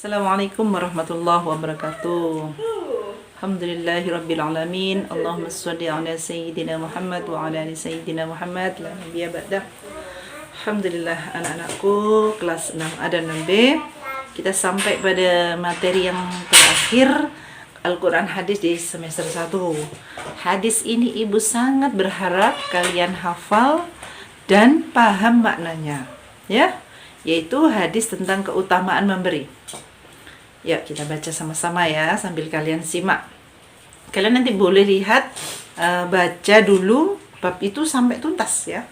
Assalamualaikum warahmatullahi wabarakatuh. Alhamdulillahirabbil alamin. Allahumma shalli ala sayyidina Muhammad wa ala ali sayyidina Muhammad la nabiyya ba'da. Alhamdulillah, anak-anakku kelas 6A dan 6B. Kita sampai pada materi yang terakhir, Al-Quran hadis di semester 1. Hadis ini ibu sangat berharap kalian hafal dan paham maknanya, ya, yaitu hadis tentang keutamaan memberi. Ya, kita baca sama-sama ya, sambil kalian simak. Kalian nanti boleh lihat, baca dulu bab itu sampai tuntas ya.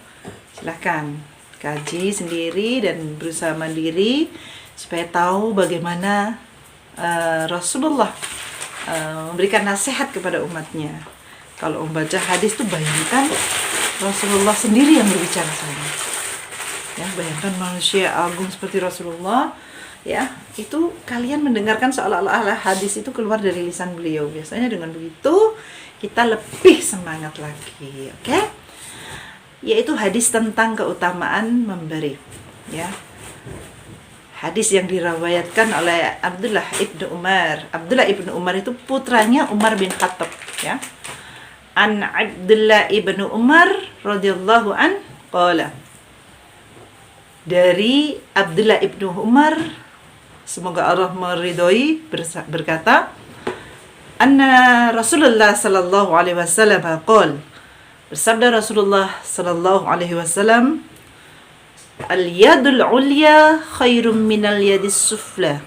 Silahkan kaji sendiri dan berusaha mandiri supaya tahu bagaimana Rasulullah memberikan nasihat kepada umatnya. Kalau membaca hadis itu bayangkan Rasulullah sendiri yang berbicara sana. Ya, bayangkan manusia agung seperti Rasulullah. Ya, itu kalian mendengarkan seolah-olah hadis itu keluar dari lisan beliau. Biasanya dengan begitu kita lebih semangat lagi, oke? Yaitu hadis tentang keutamaan memberi, ya. Hadis yang diriwayatkan oleh Abdullah ibnu Umar. Abdullah ibnu Umar itu putranya Umar bin Khattab, ya. An Abdullah ibnu Umar radhiyallahu an qala. Dari Abdullah ibnu Umar, semoga Allah meridhoi, berkata, anna Rasulullah sallallahu alaihi wasallam qol, bersabda Rasulullah sallallahu alaihi wasallam, al yadul ulya khairum minal yadis sufla,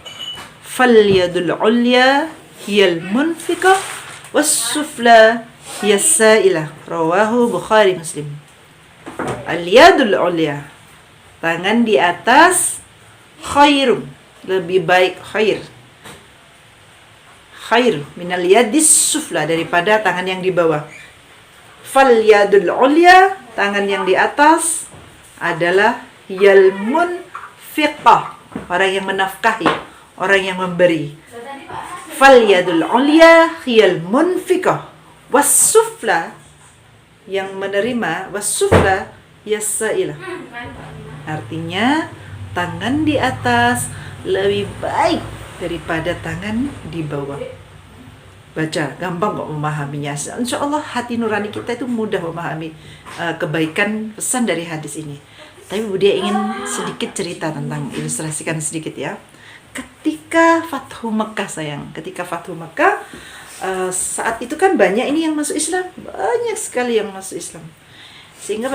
fal yadul ulya hiyal munfiqah was sufla hiyas sa'ilah, rawahu Bukhari Muslim. Al yadul ulya, tangan di atas, khairum, lebih baik, khair minal yadis sufla, daripada tangan yang di bawah. Fal yadul ulya, tangan yang di atas adalah yal munfiqah, orang yang menafkahi, orang yang memberi. Fal yadul ulya hiyal munfiqah was sufla, yang menerima, was sufla yasailah. Artinya tangan di atas lebih baik daripada tangan di bawah. Baca, gampang kok memahaminya. Insya Allah hati nurani kita itu mudah memahami kebaikan pesan dari hadis ini. Tapi Bu Dia ingin sedikit cerita tentang, ilustrasikan sedikit ya. Ketika Fathu Mekah sayang, ketika Fathu Mekah, saat itu kan banyak ini yang masuk Islam, banyak sekali yang masuk Islam. Sehingga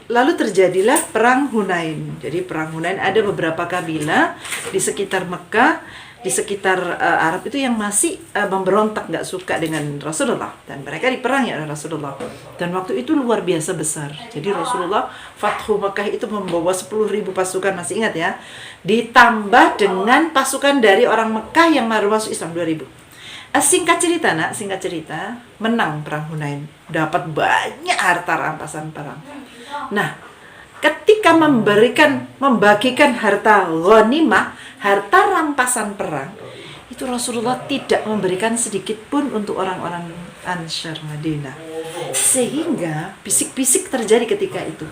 lalu terjadilah perang Hunain. Jadi perang Hunain, ada beberapa kabilah di sekitar Mekah, di sekitar Arab itu yang masih memberontak, nggak suka dengan Rasulullah, dan mereka diperangi oleh Rasulullah. Dan waktu itu luar biasa besar. Jadi Rasulullah Fathu Mekah itu membawa 10.000 pasukan, masih ingat ya, ditambah dengan pasukan dari orang Mekah yang baru masuk Islam 2.000. Singkat cerita nak, singkat cerita, menang perang Hunain, dapat banyak harta rampasan perang. Nah, ketika membagikan harta ghanimah, harta rampasan perang, itu Rasulullah tidak memberikan sedikit pun untuk orang-orang Ansar Madinah. Sehingga bisik-bisik terjadi ketika itu.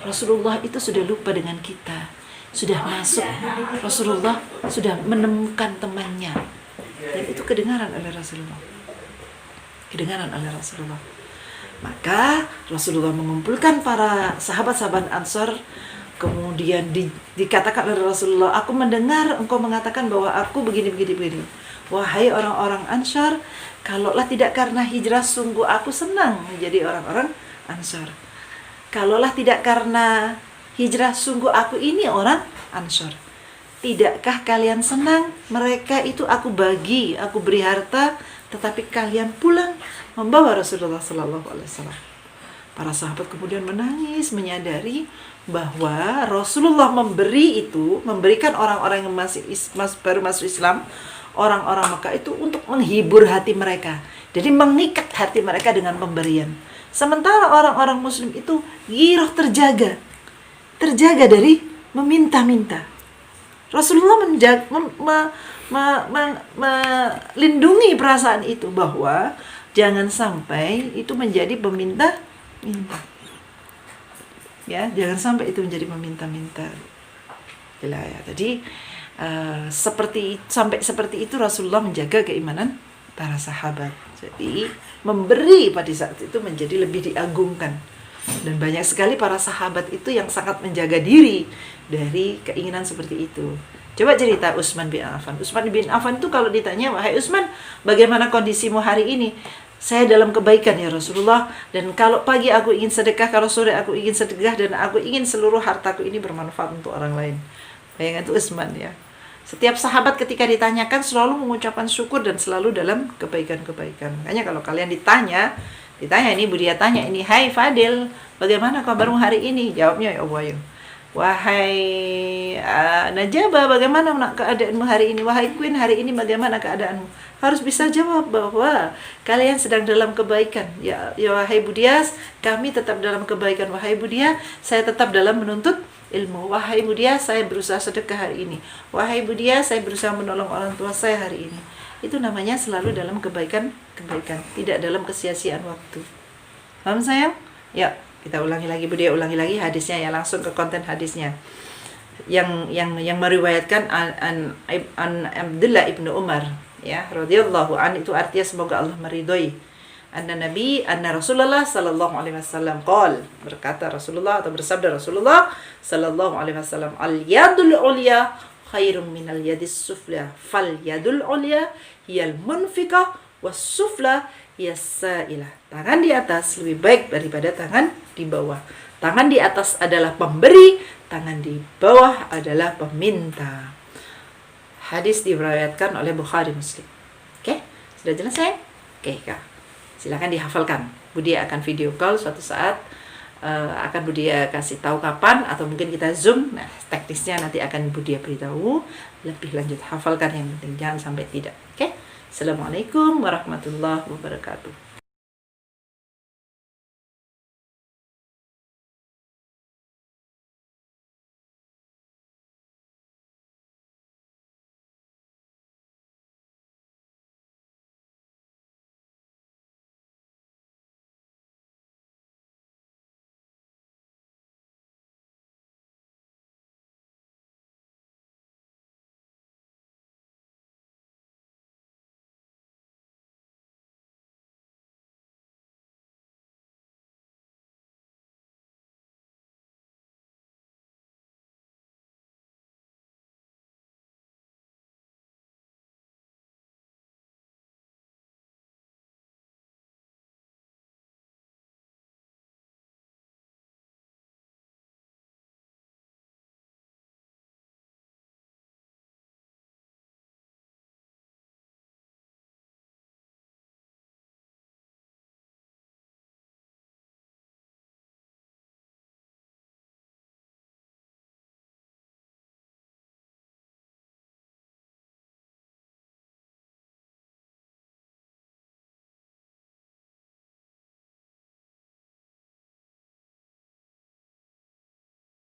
Rasulullah itu sudah lupa dengan kita. Sudah masuk, Rasulullah sudah menemukan temannya. Dan itu kedengaran oleh Rasulullah. Maka Rasulullah mengumpulkan para sahabat-sahabat Ansar. Kemudian dikatakan oleh Rasulullah, aku mendengar engkau mengatakan bahwa aku begini. Wahai orang-orang Ansar, kalaulah tidak karena hijrah, sungguh aku senang menjadi orang-orang Ansar. Kalaulah tidak karena hijrah, sungguh aku ini orang Ansar. Tidakkah kalian senang? Mereka itu aku bagi, aku beri harta, tetapi kalian pulang membawa Rasulullah Sallallahu Alaihi Wasallam. Para sahabat kemudian menangis, menyadari bahwa Rasulullah memberikan orang-orang yang baru masuk Islam, orang-orang Mekah itu untuk menghibur hati mereka. Jadi mengikat hati mereka dengan pemberian. Sementara orang-orang Muslim itu giroh terjaga dari meminta-minta. Rasulullah melindungi perasaan itu, bahwa jangan sampai itu menjadi peminta-minta. Ya, jangan sampai itu menjadi meminta-minta. Ya, jadi sampai seperti itu Rasulullah menjaga keimanan para sahabat. Jadi memberi pada saat itu menjadi lebih diagungkan. Dan banyak sekali para sahabat itu yang sangat menjaga diri dari keinginan seperti itu. Coba cerita Utsman bin Affan. Utsman bin Affan itu kalau ditanya, "Wahai Utsman, bagaimana kondisimu hari ini?" "Saya dalam kebaikan ya Rasulullah, dan kalau pagi aku ingin sedekah, kalau sore aku ingin sedekah, dan aku ingin seluruh hartaku ini bermanfaat untuk orang lain." Bayangkan itu Utsman ya. Setiap sahabat ketika ditanyakan selalu mengucapkan syukur dan selalu dalam kebaikan-kebaikan. Makanya kalau kalian ditanya ini Budia tanya ini, "Hai Fadil, bagaimana kabarmu hari ini?" Jawabnya ya Allah, "Wahai Najaba, bagaimana keadaanmu hari ini? Wahai Queen, hari ini bagaimana keadaanmu?" Harus bisa jawab bahwa kalian sedang dalam kebaikan. Ya wahai Budias, kami tetap dalam kebaikan. Wahai Budia, saya tetap dalam menuntut ilmu. Wahai Budia, saya berusaha sedekah hari ini. Wahai Budia, saya berusaha menolong orang tua saya hari ini. Itu namanya selalu dalam kebaikan, tidak dalam kesia-siaan waktu. Paham sayang? Ya, kita ulangi lagi, Budia ulangi lagi hadisnya ya, langsung ke konten hadisnya. Yang meriwayatkan an Abdullah ibnu Umar ya radhiyallahu an, itu artinya semoga Allah meridhoi. Anna Rasulullah sallallahu alaihi wasallam qol, berkata Rasulullah atau bersabda Rasulullah sallallahu alaihi wasallam, "Al yadul ulya khairum minal yadis sufla, fal yadul ulya hiyal munfiqah was sufla hiyas sa'ilah." Tangan di atas lebih baik daripada tangan di bawah. Tangan di atas adalah pemberi, tangan di bawah adalah peminta. Hadis diriwayatkan oleh Bukhari Muslim. Oke, sudah jelas ya? Oke, Kak. Silakan dihafalkan. Budia akan video call suatu saat, akan Budia kasih tahu kapan, atau mungkin kita Zoom. Nah, teknisnya nanti akan Budia beritahu lebih lanjut. Hafalkan yang penting, jangan sampai tidak. Oke? Assalamualaikum warahmatullahi wabarakatuh.